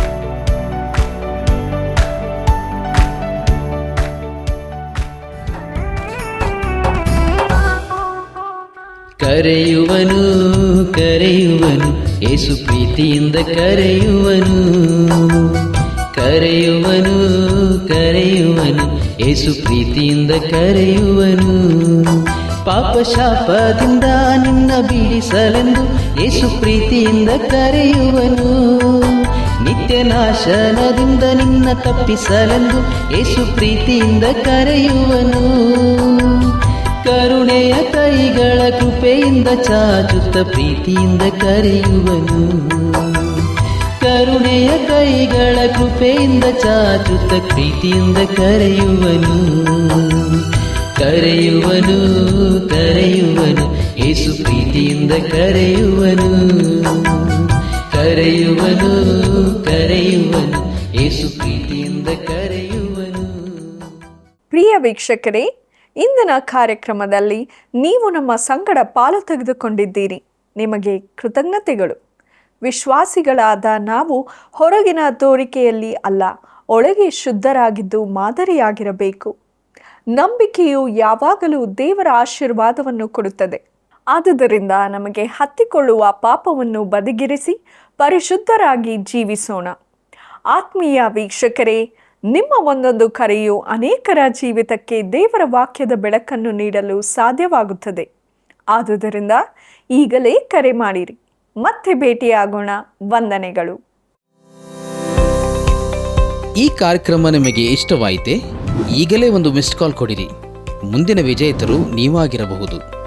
ಕರೆಯುವನು ಕರೆಯುವನು ಯೇಸು ಪ್ರೀತಿಯಿಂದ ಕರೆಯುವನು. ಕರೆಯುವನು ಕರೆಯುವನು ಯೇಸು ಪ್ರೀತಿಯಿಂದ ಕರೆಯುವನು. ಪಾಪ ಶಾಪದಿಂದ ನಿನ್ನ ಬಿಡಿಸಲೆಂದು ಯೇಸು ಪ್ರೀತಿಯಿಂದ ಕರೆಯುವನು. ನಿತ್ಯ ನಾಶನದಿಂದ ನಿನ್ನ ತಪ್ಪಿಸಲೆಂದು ಯೇಸು ಪ್ರೀತಿಯಿಂದ ಕರೆಯುವನು. ಕರುಣೆಯ ಕೈಗಳ ಕೃಪೆಯಿಂದ ಚಾಚುತ್ತ ಪ್ರೀತಿಯಿಂದ ಕರೆಯುವನು. ಕರುಣೆಯ ಕೈಗಳ ಕೃಪೆಯಿಂದ ಚಾಚುತ್ತ ಪ್ರೀತಿಯಿಂದ ಕರೆಯುವನು. ಕರೆಯುವನು ಕರೆಯುವನು ಯೇಸು ಪ್ರೀತಿಯಿಂದ ಕರೆಯುವನು. ಕರೆಯುವನು ಕರೆಯುವನು ಯೇಸು ಪ್ರೀತಿಯಿಂದ ಕರೆಯುವನು. ಪ್ರಿಯ ವೀಕ್ಷಕರೇ, ಇಂದಿನ ಕಾರ್ಯಕ್ರಮದಲ್ಲಿ ನೀವು ನಮ್ಮ ಸಂಗಡ ಪಾಲು ತೆಗೆದುಕೊಂಡಿದ್ದೀರಿ. ನಿಮಗೆ ಕೃತಜ್ಞತೆಗಳು. ವಿಶ್ವಾಸಿಗಳಾದ ನಾವು ಹೊರಗಿನ ತೋರಿಕೆಯಲ್ಲಿ ಅಲ್ಲ, ಒಳಗೆ ಶುದ್ಧರಾಗಿದ್ದು ಮಾದರಿಯಾಗಿರಬೇಕು. ನಂಬಿಕೆಯು ಯಾವಾಗಲೂ ದೇವರ ಆಶೀರ್ವಾದವನ್ನು ಕೊಡುತ್ತದೆ. ಆದುದರಿಂದ ನಮಗೆ ಹತ್ತಿಕೊಳ್ಳುವ ಪಾಪವನ್ನು ಬದಿಗಿರಿಸಿ ಪರಿಶುದ್ಧರಾಗಿ ಜೀವಿಸೋಣ. ಆತ್ಮೀಯ ವೀಕ್ಷಕರೇ, ನಿಮ್ಮ ಒಂದೊಂದು ಕರೆಯು ಅನೇಕರ ಜೀವಿತಕ್ಕೆ ದೇವರ ವಾಕ್ಯದ ಬೆಳಕನ್ನು ನೀಡಲು ಸಾಧ್ಯವಾಗುತ್ತದೆ. ಆದುದರಿಂದ ಈಗಲೇ ಕರೆ ಮಾಡಿರಿ. ಮತ್ತೆ ಭೇಟಿಯಾಗೋಣ. ವಂದನೆಗಳು. ಈ ಕಾರ್ಯಕ್ರಮ ನಿಮಗೆ ಇಷ್ಟವಾಯಿತೆ? ಈಗಲೇ ಒಂದು ಮಿಸ್ಡ್ ಕಾಲ್ ಕೊಡಿರಿ. ಮುಂದಿನ ವಿಜೇತರು ನೀವಾಗಿರಬಹುದು.